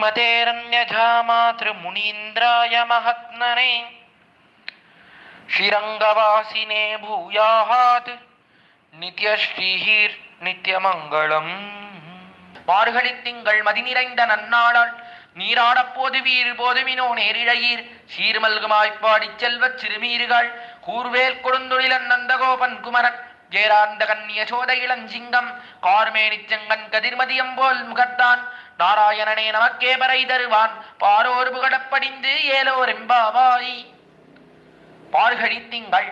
श्रीमतेरन्यजा मातृमुनीन्द्राय महात्मने श्रीरङ्गवासिने भूयात् नित्यश्रीः नित्यमङ्गलम्. மார்கழி திங்கள் மதி நிறைந்த நன்னாளால் நீராடப்போது வீர் போதுவினோ நேரிழையீர் சீர்மல்குமாய்ப்பாடி செல்வச் சிறுமீர்கள் கூர்வேல் கொடுந்தொழிலன் நந்தகோபன் குமரன் ஜேராந்த கன்னிய சோத இளஞ்சிங்கம் கார்மேனிச் செங்கன் கதிர்மதியம் போல் முகத்தான் நாராயணனே நமக்கே பறை தருவான் பாரோர் புகழப்படிந்து ஏலோர் எம்பாவாய். மார்கழி திங்கள்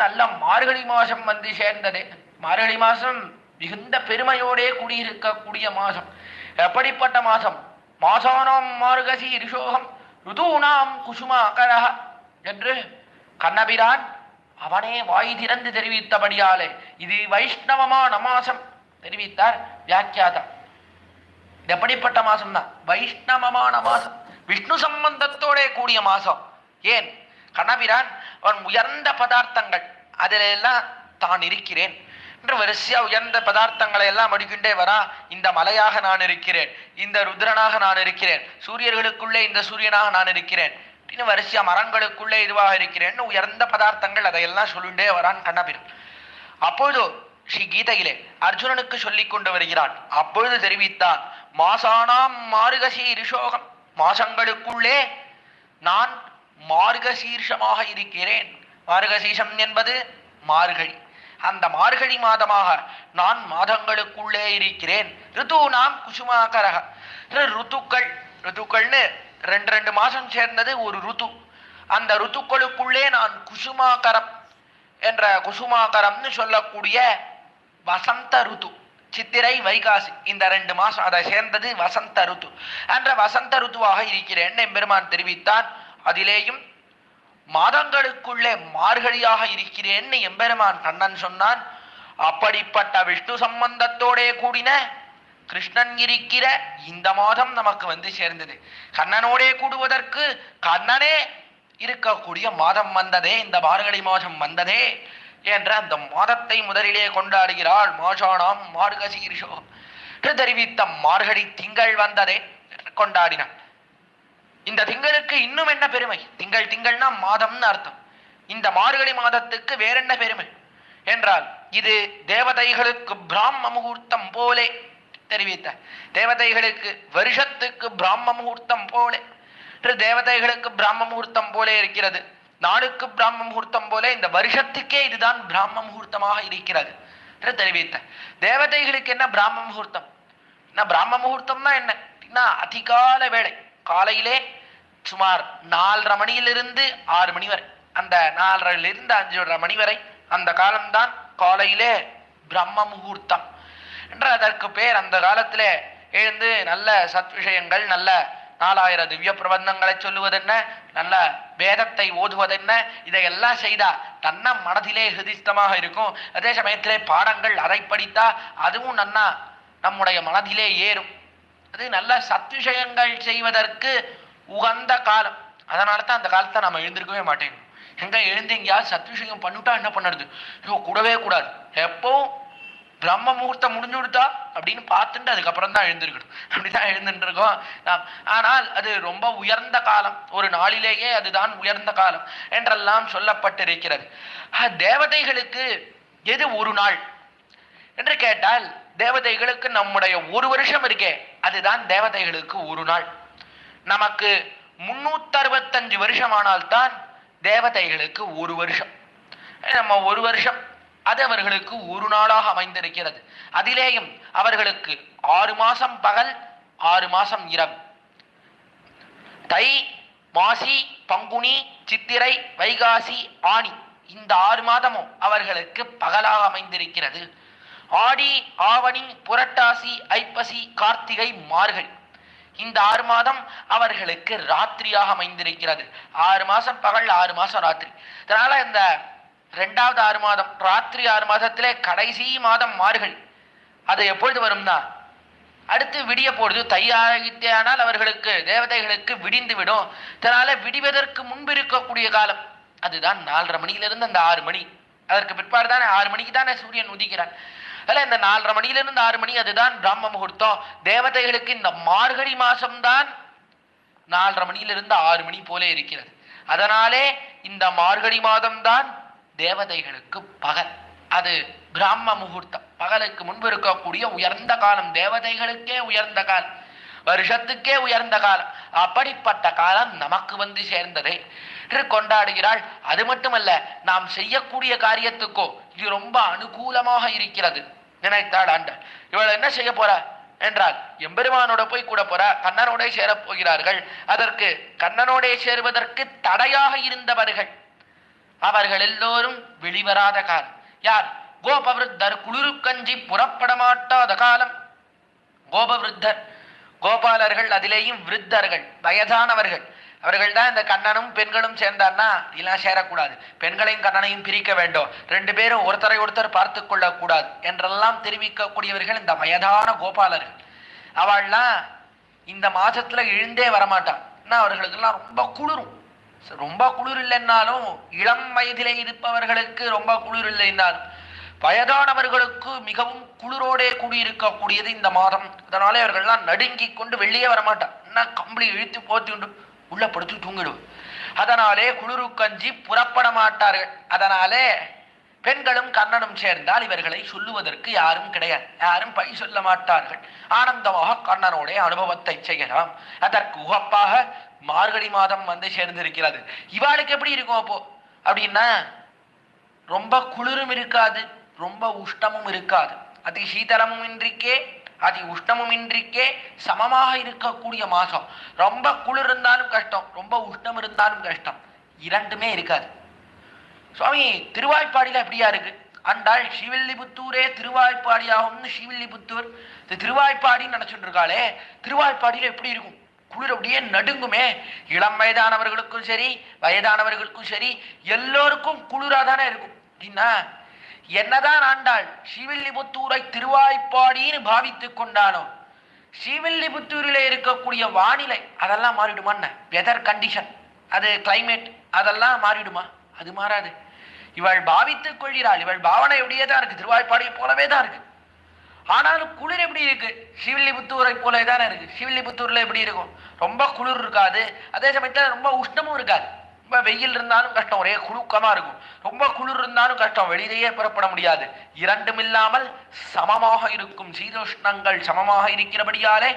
நல்ல மார்கழி மாசம் வந்து சேர்ந்தது. மார்கழி மாசம் மிகுந்த பெருமையோடே கூடியிருக்கக்கூடிய மாசம். எப்படிப்பட்ட மாசம்? மாசானாம் மார்கசி ரிஷோகம் ருதூனாம் குசுமாகரஹ என்று கண்ணபிரான் அவனே வாய் திறந்து தெரிவித்தபடியாலே இது வைஷ்ணவமான மாசம் தெரிவித்தார் வியாக்கியாதா. இது எப்படிப்பட்ட மாசம் தான்? வைஷ்ணவமான மாசம், விஷ்ணு சம்பந்தத்தோட கூடிய மாசம். ஏன்? கண்ணபிரான் அவன் உயர்ந்த பதார்த்தங்கள் அதிலெல்லாம் தான் இருக்கிறேன் என்று வரிசையா உயர்ந்த பதார்த்தங்களை எல்லாம் அடிக்கின்றே வரா. இந்த மலையாக நான் இருக்கிறேன், இந்த ருத்ரனாக நான் இருக்கிறேன், சூரியர்களுக்குள்ளே இந்த சூரியனாக நான் இருக்கிறேன், இன்னும் வரிசையா மரங்களுக்குள்ளே இதுவாக இருக்கிறேன், உயர்ந்த பதார்த்தங்கள் அதையெல்லாம் சொல்லிண்டே வரான் கண்ணபிரான். அப்பொழுது ஸ்ரீ கீதையிலே அர்ஜுனனுக்கு சொல்லிக் கொண்டு வருகிறான். அப்பொழுது தெரிவித்தான், மாசானாம் மார்கசி ரிஷோகம், மாசங்களுக்குள்ளே நான் மார்கசீர்ஷமாக இருக்கிறேன். மார்கசீஷம் என்பது மார்கழி. அந்த மார்கழி மாதமாக நான் மாதங்களுக்குள்ளே இருக்கிறேன். ரிதூனாம் குசுமாகரஹ, ருத்துக்கள், ருத்துக்கள்னு ரெண்டு மாசம் சேர்ந்தது ஒரு ருத்து. அந்த ருத்துக்களுக்குள்ளே நான் குசுமாகரம் என்ற குசுமாகரம்னு சொல்லக்கூடிய வசந்த ருத்து, சித்திரை வைகாசி இந்த 2 மாசம் அதை சேர்ந்தது வசந்த ருத்து என்ற வசந்த ருத்துவாக இருக்கிறேன் எம்பெருமான் தெரிவித்தான். அதிலேயும் மாதங்களுக்குள்ளே மார்கழியாக இருக்கிறேன்னு எம்பெருமான் கண்ணன் சொன்னான். அப்படிப்பட்ட விஷ்ணு சம்பந்தத்தோடே கூடின கிருஷ்ணன் இருக்கிற இந்த மாதம் நமக்கு வந்து சேர்ந்தது. கண்ணனோடே கூடுவதற்கு கண்ணனே இருக்கக்கூடிய மாதம் வந்ததே, இந்த மார்கழி மாதம் வந்ததே என்ற அந்த மாதத்தை முதலிலே கொண்டாடுகிறாள். மாசானாம் மார்கசீர்ஷோ தெரிவித்த மார்கழி திங்கள் வந்ததே கொண்டாடினான். இந்த திங்களுக்கு இன்னும் என்ன பெருமை? திங்கள்னா மாதம்னு அர்த்தம். இந்த மார்கழி மாதத்துக்கு வேற என்ன பெருமை என்றால், இது தேவதைகளுக்கு பிராம முகூர்த்தம் போலே தெரிவித்த, தேவதைகளுக்கு வருஷத்துக்கு பிராம முகூர்த்தம் போலே, தேவதைகளுக்கு பிராம முகூர்த்தம் போலே இருக்கிறது, நாளுக்கு பிராம முகூர்த்தம் போல இந்த வருஷத்துக்கே இதுதான் பிராம முகூர்த்தமாக இருக்கிறது என்று தெரிவித்த. தேவதைகளுக்கு என்ன பிராம முகூர்த்தம்? என்ன பிராம முகூர்த்தம்னா என்ன? அதிகால வேளை, காலையிலே சுமார் 4:30 மணியிலிருந்து 6 மணி வரை, அந்த 4:30 5:30 மணி வரை அந்த காலம்தான் காலையிலே பிரம்ம முகூர்த்தம் என்று அதற்கு பேர். அந்த காலத்திலே எழுந்து நல்ல சத் விஷயங்கள், நல்ல 4000 திவ்ய பிரபந்தங்களை சொல்லுவதென்ன, நல்ல வேதத்தை ஓதுவதென்ன, இதையெல்லாம் செய்தா தன்ன மனதிலே ஹிருதிஸ்தமாக இருக்கும். அதே சமயத்திலே பாடங்கள் அரைப்படித்தா அதுவும் நன்னா நம்முடைய மனதிலே ஏறும். அது நல்ல சத் விஷயங்கள் செய்வதற்கு உகந்த காலம். அதனால தான் அந்த காலத்தை நம்ம எழுந்திருக்கவே மாட்டேங்கிறோம். எங்க எழுந்து எங்கேயாவது சத் விஷயம் பண்ணிட்டா என்ன பண்ணுறது? கூடவே கூடாது. எப்பவும் பிரம்ம முகூர்த்தம் முடிஞ்சு கொடுத்தா அப்படின்னு பார்த்துட்டு அதுக்கப்புறம் தான் எழுந்திருக்கணும். அப்படிதான் எழுந்துட்டு இருக்கோம் நாம். ஆனால் அது ரொம்ப உயர்ந்த காலம், ஒரு நாளிலேயே அதுதான் உயர்ந்த காலம் என்றெல்லாம் சொல்லப்பட்டிருக்கிறது. தேவதைகளுக்கு எது ஒரு நாள் என்று கேட்டால், தேவதைகளுக்கு நம்முடைய ஒரு வருஷம் இருக்கே அதுதான் தேவதைகளுக்கு ஒரு நாள். நமக்கு 365 வருஷமானால்தான் தேவதைகளுக்கு ஒரு வருஷம். நம்ம ஒரு வருஷம் அது அவர்களுக்கு ஒரு நாளாக அமைந்திருக்கிறது. அதிலேயும் அவர்களுக்கு 6 மாசம் பகல், 6 மாசம் இரவு. தை, மாசி, பங்குனி, சித்திரை, வைகாசி, ஆனி இந்த 6 மாதமும் அவர்களுக்கு பகலாக அமைந்திருக்கிறது. ஆடி, ஆவணி, புரட்டாசி, ஐப்பசி, கார்த்திகை, மார்கழி இந்த 6 மாதம் அவர்களுக்கு ராத்திரியாக அமைந்திருக்கிறது. 6 மாசம் பகல், 6 மாசம் ராத்திரி. அதனால இந்த 2வது 6 மாதம் ராத்திரி 6 மாதத்திலே கடைசி மாதம் மார்கழி. அது எப்பொழுது வரும்னா அடுத்து விடிய போடுது. தையானால் அவர்களுக்கு தேவதைகளுக்கு விடிந்து விடும். அதனால விடிவதற்கு முன்பு இருக்கக்கூடிய காலம் அதுதான் 4:30 மணியிலிருந்து அந்த 6 மணி. அதற்கு பிற்பாடு தானே 6 மணிக்கு தானே சூரியன் உதிக்கிறான். அல்ல இந்த 4:30 மணியிலிருந்து 6 மணி அதுதான் பிராம முகூர்த்தம். தேவதைகளுக்கு இந்த மார்கழி மாசம்தான் 4:30 மணியிலிருந்து 6 மணி போல இருக்கிறது. அதனாலே இந்த மார்கழி மாதம்தான் தேவதைகளுக்கு பகல், அது பிராம முகூர்த்தம். பகலுக்கு முன்பு இருக்கக்கூடிய உயர்ந்த காலம், தேவதைகளுக்கே உயர்ந்த காலம், வருஷத்துக்கே உயர்ந்த காலம். அப்படிப்பட்ட காலம் நமக்கு வந்து சேர்ந்ததை கொண்டாடுகிறாள். அது மட்டுமல்ல, நாம் செய்யக்கூடிய காரியத்துக்கோ இது ரொம்ப அனுகூலமாக இருக்கிறது நினைத்தாள் ஆண்டாள். இவள் என்ன செய்ய போறா என்றால், எம்பெருமானோட போய் கூட போறா, கண்ணனோட சேரப் போகிறார்கள். அதற்கு கண்ணனோட சேருவதற்கு தடையாக இருந்தவர்கள் அவர்கள் எல்லோரும் வெளிவராத காலம். யார்? கோபவிருத்தர். குளிருக்கஞ்சி புறப்பட மாட்டாத காலம் கோபவிருத்தர், கோபாலர்கள், அதிலேயும் விருத்தர்கள், வயதானவர்கள். அவர்கள் தான் இந்த கண்ணனும் பெண்களும் சேர்ந்தார்னா இதெல்லாம் சேரக்கூடாது, பெண்களையும் கண்ணனையும் பிரிக்க வேண்டும், 2 பேரும் ஒருத்தரை ஒருத்தர் பார்த்து கொள்ளக்கூடாது என்றெல்லாம் தெரிவிக்கக்கூடியவர்கள் இந்த வயதான கோபாலர்கள். அவள்லாம் இந்த மாசத்துல எழுந்தே வரமாட்டான். அவர்களுக்கெல்லாம் ரொம்ப குளிரும். ரொம்ப குளிர் இல்லைன்னாலும் இளம் வயதிலே இருப்பவர்களுக்கு ரொம்ப குளிர் இல்லைன்னாலும் வயதானவர்களுக்கு மிகவும் குளிரோடே கூடியிருக்கக்கூடியது இந்த மாதம். அதனாலே அவர்கள்லாம் நடுங்கி கொண்டு வெளியே வரமாட்டான். கம்பளி இழுத்து போத்தி உண்டு உள்ள படுத்து தூங்கிடும். அதனாலே குளிருக்கஞ்சி புறப்பட மாட்டார்கள். அதனாலே பெண்களும் கண்ணனும் சேர்ந்தால் இவர்களை சொல்லுவதற்கு யாரும் கிடையாது, யாரும் பழி சொல்ல மாட்டார்கள். ஆனந்தமாக கண்ணனோட அனுபவத்தை செய்யலாம். அதற்கு உகப்பாக மார்கழி மாதம் வந்து சேர்ந்திருக்கிறது. இவாளுக்கு எப்படி இருக்கும் அப்போ அப்படின்னா, ரொம்ப குளிரும் இருக்காது, ரொம்ப உஷ்ணமும் இருக்காது, அதி சீதளமும் இன்றிக்கே அதி உஷ்ணமும் இன்றிக்கே சமமாக இருக்கக்கூடிய மாசம். ரொம்ப குளிர் இருந்தாலும் கஷ்டம், ரொம்ப உஷ்ணம் இருந்தாலும் கஷ்டம், இரண்டுமே இருக்காது. சுவாமி திருவாய்ப்பாடியில எப்படியா இருக்கு? அண்டாள் ஸ்ரீவில்லிபுத்தூரே திருவாய்ப்பாடியாகும்னு ஸ்ரீவில்லிபுத்தூர் திருவாய்ப்பாடின்னு நினைச்சுட்டு இருக்காளே, திருவாய்ப்பாடியில எப்படி இருக்கும்? குளிர் அப்படியே நடுங்குமே. இளம் வயதானவர்களுக்கும் சரி வயதானவர்களுக்கும் சரி எல்லோருக்கும் குளிராதானே இருக்கும். அப்படின்னா என்னதான் ஆண்டாள் ஸ்ரீவில்லிபுத்தூரை திருவாய்ப்பாடின்னு பாவித்து கொண்டாலும் ஸ்ரீவில்லிபுத்தூரிலே இருக்கக்கூடிய வானிலை அதெல்லாம் மாறிடுமா? வெதர் கண்டிஷன், அது கிளைமேட் அதெல்லாம் மாறிடுமா? அது மாறாது. இவள் பாவித்துக் கொள்கிறாள், இவள் பாவனை எப்படியே தான் இருக்கு, திருவாய்ப்பாடியை போலவே தான் இருக்கு. ஆனாலும் குளிர் எப்படி இருக்கு? ஸ்ரீவில்லிபுத்தூரை போல தானே இருக்கு. ஸ்ரீவில்லிபுத்தூர்ல எப்படி இருக்கும்? ரொம்ப குளிர் இருக்காது, அதே சமயத்தில் ரொம்ப உஷ்ணமும் இருக்காது. ரொம்ப வெயில் இருந்தாலும் கஷ்டம், ஒரே குழுக்கமா இருக்கும். ரொம்ப குளிர் இருந்தாலும் கஷ்டம், வெளியிலேயே புறப்பட முடியாது. இரண்டும் இல்லாமல் சமமாக இருக்கும், சீதோஷ்ணங்கள் சமமாக இருக்கிறபடியாலே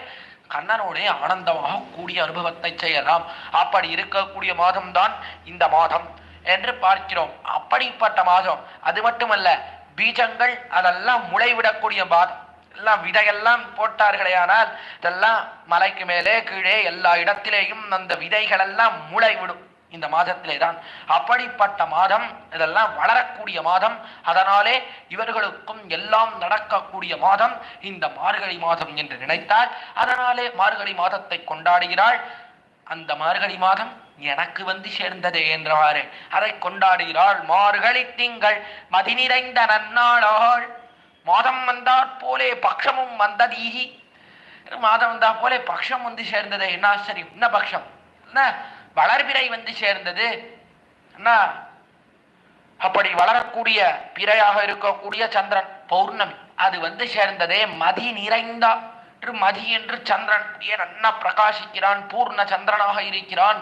கண்ணனோட ஆனந்தமாக கூடிய அனுபவத்தை செய்யலாம். அப்படி இருக்கக்கூடிய மாதம்தான் இந்த மாதம் என்று பார்க்கிறோம். அப்படிப்பட்ட மாதம். அது மட்டுமல்ல, பீஜங்கள் அதெல்லாம் முளைவிடக்கூடிய மாதம். எல்லாம் விதையெல்லாம் போட்டார்களே, ஆனால் இதெல்லாம் மலைக்கு மேலே கீழே எல்லா இடத்திலேயும் அந்த விதைகள் எல்லாம் முளைவிடும் இந்த மாதத்திலே தான். அப்படிப்பட்ட மாதம், இதெல்லாம் வளரக்கூடிய மாதம். அதனாலே இவர்களுக்கும் எல்லாம் நடக்கக்கூடிய மாதம் இந்த மார்கழி மாதம் என்று நினைத்தால், அதனாலே மார்கழி மாதத்தை கொண்டாடுகிறாள். அந்த மார்கழி மாதம் எனக்கு வந்து சேர்ந்ததே என்றவாறு அதை கொண்டாடுகிறாள். மார்கழி திங்கள் மதி நிறைந்த நன்னாளாள், மாதம் வந்தாற் போலே பக்ஷமும் வந்ததீகி. மாதம் வந்தா போலே பக்ஷம் வந்து சேர்ந்ததே, என்ன ஆச்சரியம்! என்ன பக்ஷம்? என்ன வளர்பிறை வந்து சேர்ந்தது? என்ன அப்படி வளரக்கூடிய பிறையாக இருக்கக்கூடிய சந்திரன் பௌர்ணமி அது வந்து சேர்ந்ததே. மதி நிறைந்தா, மதி என்று சந்திரன் நன்னா பிரகாசிக்கிறான், பூர்ண சந்திரனாக இருக்கிறான்,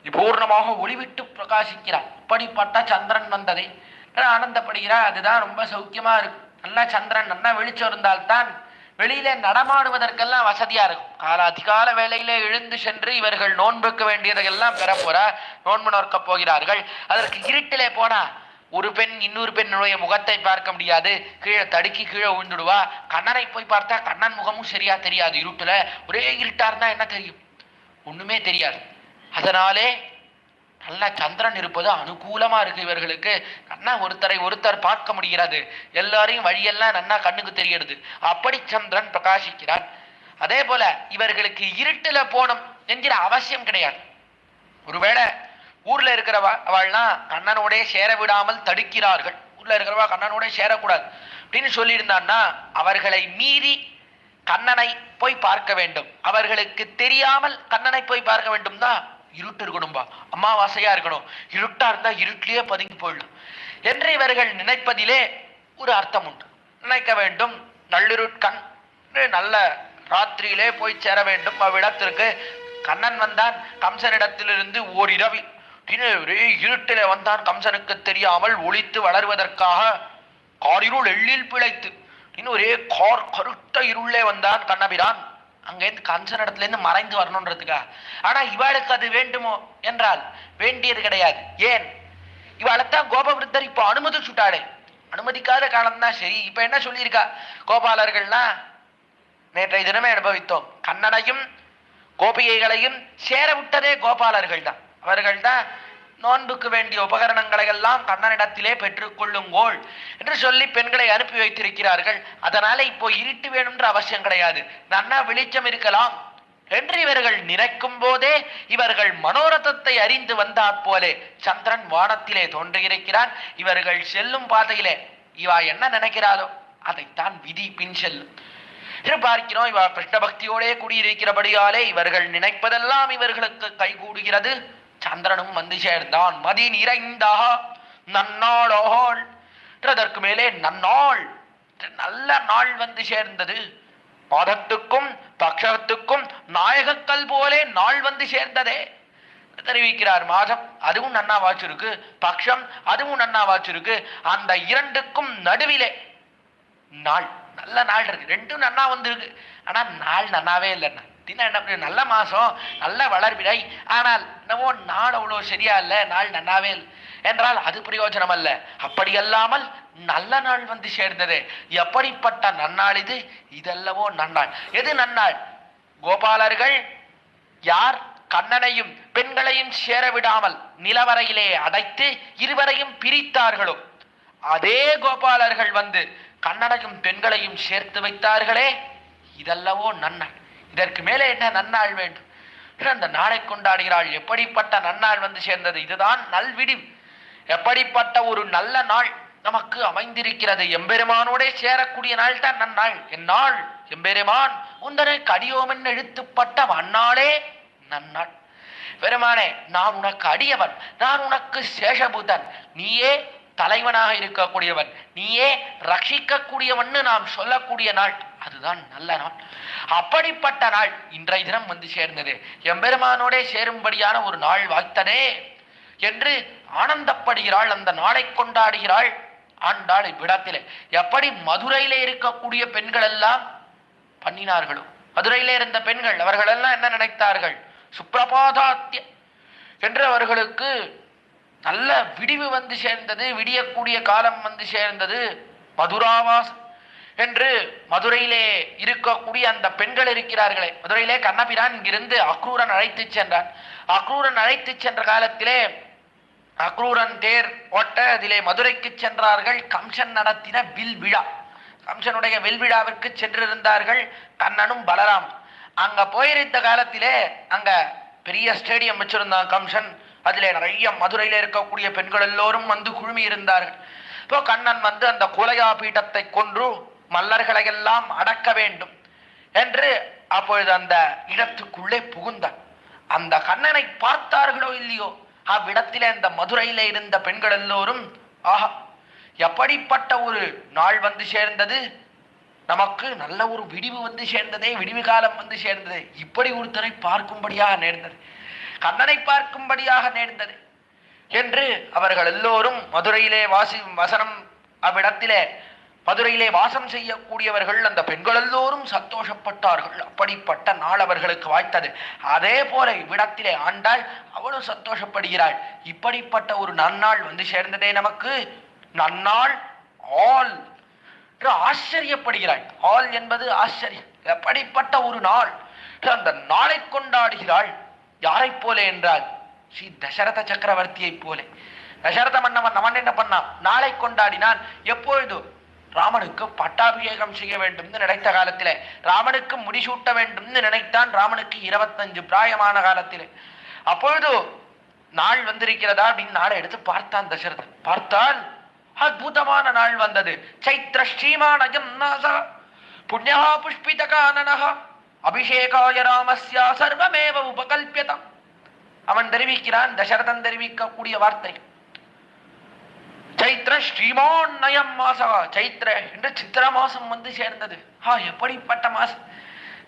பூர்ணமாக ஒளிவிட்டு பிரகாசிக்கிறான். அப்படிப்பட்ட சந்திரன் வந்ததை ஆனந்தப்படுகிறார். அதுதான் ரொம்ப சௌக்கியமா இருக்கு. நல்லா சந்திரன் நல்லா வெளிச்சம் இருந்தால்தான் வெளியில நடமாடுவதற்கெல்லாம் வசதியா இருக்கும். அதிகால வேளையிலே எழுந்து சென்று இவர்கள் நோன்புக்க வேண்டியதையெல்லாம் பெற போற, நோன்பு நோக்க போகிறார்கள். அதற்கு இருட்டிலே போனா ஒரு பெண் இன்னொரு பெண்ணுடைய முகத்தை பார்க்க முடியாது, கீழே தடுக்கி கீழே விழுந்துடுவா. கண்ணனை போய் பார்த்தா கண்ணன் முகமும் சரியா தெரியாது. இருட்டுல ஒரே இருட்டா இருந்தா என்ன தெரியும்? ஒண்ணுமே தெரியாது. அதனாலே நல்ல சந்திரன் இருப்பது அனுகூலமா இருக்கு இவர்களுக்கு. நன்னா ஒருத்தரை ஒருத்தர் பார்க்க முடிகிறது, எல்லாரையும் வழியெல்லாம் நன்னா கண்ணுக்கு தெரிகிறது. அப்படி சந்திரன் பிரகாசிக்கிறான். அதே போல இவர்களுக்கு இருட்டுல போகணும் என்கிற அவசியம் கிடையாது. ஒருவேளை ஊர்ல இருக்கிறவா அவள்லாம் கண்ணனோட சேர விடாமல் தடுக்கிறார்கள், ஊர்ல இருக்கிறவா கண்ணனோட சேரக்கூடாது அப்படின்னு சொல்லியிருந்தான்னா அவர்களை மீறி கண்ணனை போய் பார்க்க வேண்டும். அவர்களுக்கு தெரியாமல் கண்ணனை போய் பார்க்க வேண்டும் தான். இருட்டு இருக்கணும்பா, அமாவாசையா இருக்கணும், இருட்டா இருந்தா இருட்டிலேயே பதுங்கி போயிடலாம் என்று இவர்கள் நினைப்பதிலே ஒரு அர்த்தம் உண்டு. நினைக்க வேண்டும். நள்ளிருட்கண் நல்ல ராத்திரியிலே போய் சேர வேண்டும் அவ்விடத்திற்கு. கண்ணன் வந்தான் கம்சனிடத்திலிருந்து ஓரிரவில். ஒரே இருட்டிலே வந்தான். கம்சனுக்கு தெரியாமல் ஒளித்து வளர்வதற்காக காரிருள் எள்ளில் பிழைத்து ஒரே கருட்ட இருளே வந்தான் கண்ணபிரான். அங்கேருந்து கம்சனிடத்திலிருந்து மறைந்து வரணுன்றதுக்கா. ஆனா இவாளுக்கு அது வேண்டுமோ என்றால் வேண்டியது கிடையாது. ஏன்? இவாளைத்தான் கோபவிருத்தர் இப்போ அனுமதிச்சுட்டாளே. அனுமதிக்காத காலம்தான் சரி. இப்ப என்ன சொல்லியிருக்கா? கோபாலர்கள்னா நேற்றைய தினமே அனுபவித்தோம். கண்ணனையும் கோபிகைகளையும் சேர விட்டதே கோபாலர்கள் தான். அவர்கள் தான் நோன்புக்கு வேண்டிய உபகரணங்களை எல்லாம் கண்ணனிடத்திலே பெற்றுக்கொள்ளுங்கோள் என்று சொல்லி பெண்களை அனுப்பி வைத்திருக்கிறார்கள். அதனால இப்போ இருட்டு வேணும்ன்ற அவசியம் கிடையாது, நன்னா வெளிச்சம் இருக்கலாம் என்று இவர்கள் நினைக்கும் போதே இவர்கள் மனோரதத்தை அறிந்து வந்தாற் போலே சந்திரன் வானத்திலே தோன்றியிருக்கிறான். இவர்கள் செல்லும் பாதையிலே இவா என்ன நினைக்கிறாளோ அதைத்தான் விதி பின் செல்லும் பார்க்கிறோம். இவா கிருஷ்ண பக்தியோடே கூடியிருக்கிறபடியாலே இவர்கள் நினைப்பதெல்லாம் இவர்களுக்கு கைகூடுகிறது. சந்திரனும் வந்து சேர்ந்தான். மதி நிறைந்தா நன்னாள். அதற்கு மேலே நன்னாள், நல்ல நாள் வந்து சேர்ந்தது. பாதத்துக்கும் பக்ஷத்துக்கும் நாயகக்கல் போலே நாள் வந்து சேர்ந்ததே தெரிவிக்கிறார். மாதம் அதுவும் நன்னா வாச்சிருக்கு, பக்ஷம் அதுவும் நன்னா வாச்சிருக்கு. அந்த இரண்டுக்கும் நடுவிலே நாள், நல்ல நாள் இருக்கு. ரெண்டும் நன்னா வந்திருக்கு. ஆனா நாள் நன்னாவே இல்லைன்னா என்ன நல்ல மாசம் நல்ல வளர்பிறை, ஆனால் என்னவோ நாள் அவ்வளவு சரியா இல்லை, நாள் நன்னாவே இல்லை என்றால் அது பிரயோஜனம் அல்ல. அப்படி அல்லாமல் நல்ல நாள் வந்து சேர்ந்தது. எப்படிப்பட்ட நன்னாள் இது? இதெல்லவோ நன்னாள். எது நன்னாள்? கோபாலர்கள் யார் கண்ணனையும் பெண்களையும் சேர விடாமல் நிலவரையிலே அடைத்து இருவரையும் பிரித்தார்களோ அதே கோபாலர்கள் வந்து கண்ணனையும் பெண்களையும் சேர்த்து வைத்தார்களே, இதெல்லவோ நன்னாள். இதற்கு மேலே என்ன நன்னாள் வேண்டும்? அந்த நாளை கொண்டாடுகிறாள். எப்படிப்பட்ட நன்னாள் வந்து சேர்ந்தது? இதுதான் நல்விடிவு. எப்படிப்பட்ட ஒரு நல்ல நாள் நமக்கு அமைந்திருக்கிறது. எம்பெருமானோட சேரக்கூடிய நாள் தான் நன்னாள். என்னாள் எம்பெருமான் உந்தனை கடியோமன் எழுத்துப்பட்ட அந்நாளே நன்னாள். பெருமானே, நான் உனக்கு அடியவன், நான் உனக்கு சேஷபூதன், நீயே தலைவனாக இருக்கக்கூடியவன், நீயே ரட்சிக்கக்கூடியவன் நாம் சொல்லக்கூடிய நாள் அதுதான் நல்ல நாள். அப்படிப்பட்ட நாள் இன்றைய தினம் வந்து சேர்ந்தது. எம்பெருமானோட சேரும்படியான ஒரு நாள் வாய்த்ததே என்று ஆனந்தப்படுகிறாள். அந்த நாளை கொண்டாடுகிறாள் ஆண்டாள் இவ்விடத்திலே. எப்படி மதுரையிலே இருக்கக்கூடிய பெண்கள் எல்லாம் பண்ணினார்களோ, மதுரையிலே இருந்த பெண்கள் அவர்கள் எல்லாம் என்ன நினைத்தார்கள்? சுப்ரபாதாத்திய என்று அவர்களுக்கு நல்ல விடிவு வந்து சேர்ந்தது, விடியக்கூடிய காலம் வந்து சேர்ந்தது. மதுராவாசம் என்று மதுரையிலே இருக்கக்கூடிய அந்த பெண்கள் இருக்கிறார்களே, மதுரையிலே கண்ணபிரான் இங்கிருந்து அக்ரூரன் அழைத்து சென்றான். அக்ரூரன் அழைத்து சென்ற காலத்திலே அக்ரூரன் தேர் ஓட்ட அதிலே மதுரைக்கு சென்றார்கள். கம்சன் நடத்தின வில் விழா, கம்சனுடைய வில் விழாவிற்கு சென்றிருந்தார்கள் கண்ணனும் பலராமன். அங்க போயிருந்த காலத்திலே அங்க பெரிய ஸ்டேடியம் வச்சிருந்தான் கம்சன். அதிலே நிறைய மதுரையில இருக்கக்கூடிய பெண்கள் எல்லோரும் வந்து குழுமி இருந்தார்கள். இப்போ கண்ணன் வந்து அந்த குலையா பீட்டத்தை கொன்று மல்லர்களை எல்லாம் அடக்க வேண்டும் என்று அப்பொழுது அந்த இடத்துக்குள்ளே புகுந்தான். அந்த கண்ணனை பார்த்தார்களோ இல்லையோ, அவ்விடத்திலே அந்த மதுரையிலே இருந்த பெண்கள் எல்லோரும் ஆஹா, எப்படிப்பட்ட ஒரு நாள் வந்து சேர்ந்தது, நமக்கு நல்ல ஒரு விடிவு வந்து சேர்ந்ததே, விடிவு காலம் வந்து சேர்ந்தது, இப்படி ஒருத்தரை பார்க்கும்படியாக நேர்ந்தது, கண்ணனை பார்க்கும்படியாக நேர்ந்தது என்று அவர்கள் எல்லோரும் மதுரையிலே வசனம் அவ்விடத்திலே மதுரையிலே வாசம் செய்யக்கூடியவர்கள் அந்த பெண்கள் எல்லோரும் சந்தோஷப்பட்டார்கள். அப்படிப்பட்ட நாள் அவர்களுக்கு வாய்த்தது. அதே போல இவ்விடத்திலே ஆண்டாள் அவளும் சந்தோஷப்படுகிறாள். இப்படிப்பட்ட ஒரு நன்னாள் வந்து சேர்ந்ததே நமக்கு, நன்னாள் ஆல் என்று ஆச்சரியப்படுகிறாள். ஆல் என்பது ஆச்சரியம். எப்படிப்பட்ட ஒரு நாள், அந்த நாளை கொண்டாடுகிறாள். யாரை போல என்றால் ஸ்ரீ தசரத சக்கரவர்த்தியை போலே. தசரத மன்னவன் அவன் என்ன பண்ணான்? நாளை கொண்டாடினான். எப்பொழுது? ராமனுக்கு பட்டாபிஷேகம் செய்ய வேண்டும் நினைத்த காலத்திலே, ராமனுக்கு முடிசூட்ட வேண்டும் நினைத்தான். ராமனுக்கு 25 பிராயமான காலத்திலே. அப்பொழுது நாள் வந்திருக்கிறதா அப்படின்னு நாளை எடுத்து பார்த்தான் தசரதன். பார்த்தால் அற்புதமான நாள் வந்தது. சைத்ர ஸ்ரீமானயம் நாசா புண்ணியா புஷ்பித கானனஹ அபிஷேகாய ராமஸ்யா சர்வமேவ உபகல்பியதம். அவன் தெரிவிக்கிறான், தசரதன் தெரிவிக்கக்கூடிய வார்த்தை, சைத்திர ஸ்ரீமான் நயம் மாசா. சைத்திர என்று சித்திர மாசம் வந்து சேர்ந்தது. எப்படிப்பட்ட மாசம்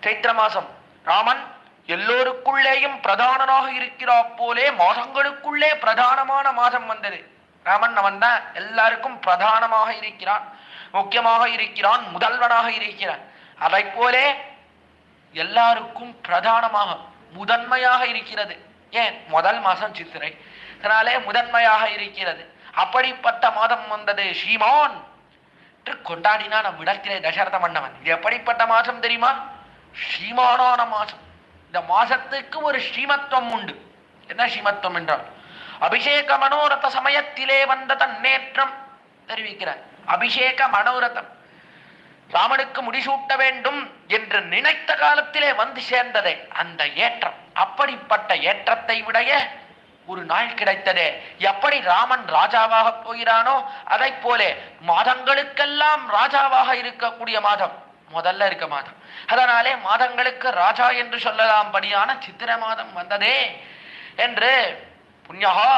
சைத்திர மாசம்! ராமன் எல்லோருக்குள்ளேயும் பிரதானனாக இருக்கிறா போலே மாதங்களுக்குள்ளே பிரதானமான மாதம் வந்தது. ராமன் அவன் தான் எல்லாருக்கும் பிரதானமாக இருக்கிறான், முக்கியமாக இருக்கிறான், முதல்வனாக இருக்கிறான். அதை போலே எல்லாருக்கும் பிரதானமாக முதன்மையாக இருக்கிறது. ஏன்? முதல் மாசம் சித்திரை, அதனாலே முதன்மையாக இருக்கிறது. அப்படிப்பட்ட மாதம் வந்தது. ஸ்ரீமான் என்று கொண்டாடினான் அவ்விடத்திலே தசரத மன்னவன். இது எப்படிப்பட்ட மாசம் தெரியுமா? ஸ்ரீமானான மாசம். இந்த மாசத்துக்கு ஒரு ஸ்ரீமத்துவம் உண்டு. என்ன ஸ்ரீமத்துவம் என்றால், அபிஷேக மனோரத சமயத்திலே வந்த தன்னேற்றம் தெரிவிக்கிறார். அபிஷேக மனோரதம், ராமனுக்கு முடிசூட்ட வேண்டும் என்று நினைத்த காலத்திலே வந்து சேர்ந்ததே அந்த ஏற்றம். அப்படிப்பட்ட ஏற்றத்தை விடைய ஒரு நாள் கிடைத்ததே. எப்படி ராமன் ராஜாவாக போகிறானோ அதை போலே மாதங்களுக்கெல்லாம் ராஜாவாக இருக்கக்கூடிய மாதம் முதல்ல இருக்க மாதம். அதனாலே மாதங்களுக்கு ராஜா என்று சொல்லலாம் படியான சித்திர மாதம் வந்ததே என்று புண்ணியகா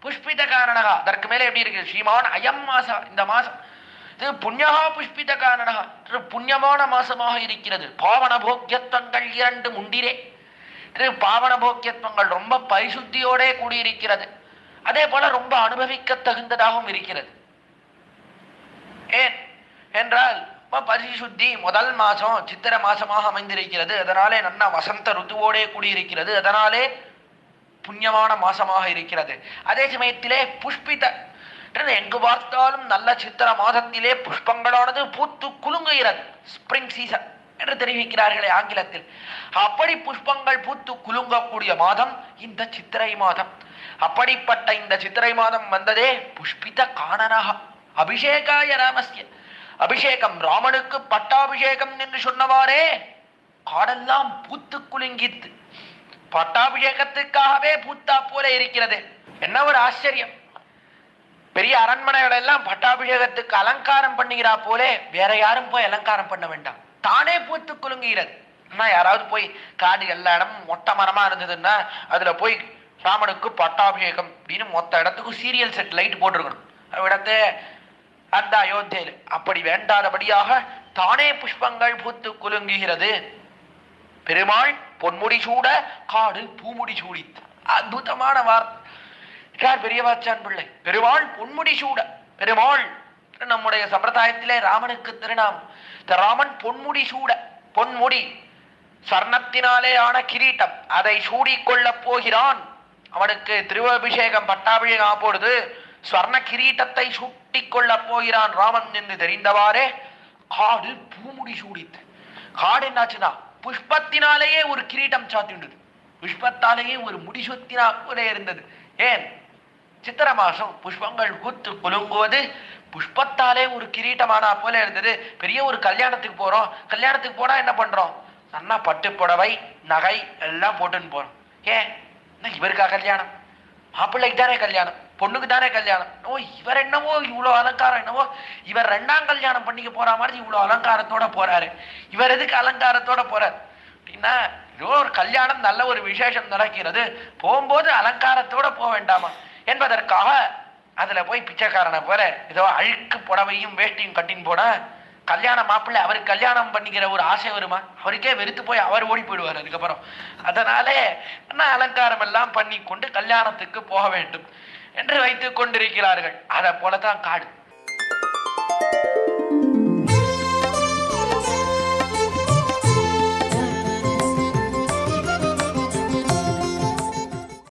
புஷ்பித காரணகா. அதற்கு மேலே எப்படி இருக்கு? ஸ்ரீமான் அயம் மாசா. இந்த மாசம் இது புண்ணியகா புஷ்பித காரணகா, புண்ணியமான மாசமாக இருக்கிறது. பாவன போக்கியத்துவங்கள் இரண்டு முண்டிரே. பாவன போக்கியத்துவங்கள் ரொம்ப பரிசுத்தியோட கூடியிருக்கிறது. அதே போல ரொம்ப அனுபவிக்க தகுந்ததாகவும் இருக்கிறது. ஏன் என்றால் பரிசுத்தி முதல் மாசம் சித்திர மாசமாக அமைந்திருக்கிறது. அதனாலே நல்ல வசந்த ருத்துவோடே கூடியிருக்கிறது. அதனாலே புண்ணியமான மாசமாக இருக்கிறது. அதே சமயத்திலே புஷ்பித, எங்கு பார்த்தாலும் நல்ல சித்திர மாதத்திலே புஷ்பங்களானது பூத்து குலுங்குகிறது. ஸ்பிரிங் சீசன் என்று தெரிவிக்கிறார்களே ஆங்கிலத்தில். அப்படி புஷ்பங்கள் பூத்து குலுங்கக்கூடிய மாதம் இந்த சித்திரை மாதம். அப்படிப்பட்ட இந்த சித்திரை மாதம் வந்ததே புஷ்பித காணனாக. அபிஷேகாய ராமஸ்ய, அபிஷேகம் ராமனுக்கு பட்டாபிஷேகம் என்று சொன்னவாறே காடெல்லாம் பூத்து குலுங்கித்து பட்டாபிஷேகத்துக்காகவே பூத்தா போல இருக்கிறது. என்ன ஒரு ஆச்சரியம்! பெரிய அரண்மனைகள் எல்லாம் பட்டாபிஷேகத்துக்கு அலங்காரம் பண்ணுகிறா போலே வேற யாரும் போய் அலங்காரம் பண்ண வேண்டாம், தானே பூத்து குலுங்குகிறது. யாராவது போய் காடு எல்லா இடமும் மொட்டை மரமா இருந்ததுன்னா அதுல போய் ராமனுக்கு பட்டாபிஷேகம் அப்படின்னு மொத்த இடத்துக்கும் சீரியல் செட் லைட் போட்டிருக்கணும். அவ்விடத்தை அந்த அயோத்தியில் அப்படி வேண்டாதபடியாக தானே புஷ்பங்கள் பூத்து குலுங்குகிறது. பெருமாள் பொன்முடி சூட காடு பூமுடி சூடித்து. அற்புதமான வார்த்தை பெரியவாச்சான் பிள்ளை. பெருமாள் பொன்முடி சூட. பெருமாள் நம்முடைய சம்பிரதாயத்திலே ராமனுக்கு திருநாமம். ராமன் பொன்முடி சூட, பொன்முடி சர்ணத்தினாலே ஆன கிரீட்டம், அதை சூடிக்கொள்ள போகிறான். அவனுக்கு திருவபிஷேகம் பட்டாபிஷேகம் அப்பொழுது ஸ்வர்ண கிரீட்டத்தை சூட்டி கொள்ள போகிறான் ராமன் என்று தெரிந்தவாறே காடு பூமுடி சூடித்து. காடு என்னாச்சுன்னா புஷ்பத்தினாலேயே ஒரு கிரீட்டம் சாத்திண்டது, புஷ்பத்தாலேயே ஒரு முடிசுத்தினா போல இருந்தது. ஏன்? சித்திர மாசம் புஷ்பங்கள் பூத்து குலுங்குவது புஷ்பத்தாலே ஒரு கிரீட்டமானா போல இருந்தது. பெரிய ஒரு கல்யாணத்துக்கு போறோம், கல்யாணத்துக்கு போனா என்ன பண்றோம்? நல்லா பட்டு புடவை நகை எல்லாம் போட்டுன்னு போறோம். ஏன்? இவருக்கா கல்யாணம்? மாப்பிள்ளைக்கு தானே கல்யாணம், பொண்ணுக்கு தானே கல்யாணம். இவர் என்னவோ இவ்வளோ அலங்காரம், என்னவோ இவர் ரெண்டாம் கல்யாணம் பண்ணிக்க போற மாதிரி இவ்வளோ அலங்காரத்தோட போறாரு. இவர் எதுக்கு அலங்காரத்தோட போறார் அப்படின்னா, ஏதோ ஒரு கல்யாணம் நல்ல ஒரு விசேஷம் நடக்கிறது, போகும்போது அலங்காரத்தோட போக வேண்டாமா என்பதற்காக அதுல போய் பிச்சைக்காரனை போல ஏதோ அழுக்கு புடவையும் வேஷ்டியும் கட்டின்னு போனா கல்யாண மாப்பிள்ளை அவருக்கு கல்யாணம் பண்ணிக்கிற ஒரு ஆசை வருமா? அவருக்கே வெறுத்து போய் அவர் ஓடி போயிடுவார் அதுக்கப்புறம். அதனாலே என்ன அலங்காரம் எல்லாம் பண்ணி கொண்டு கல்யாணத்துக்கு போக வேண்டும் என்று வைத்துக் கொண்டிருக்கிறார்கள். அதை போலதான் காடு.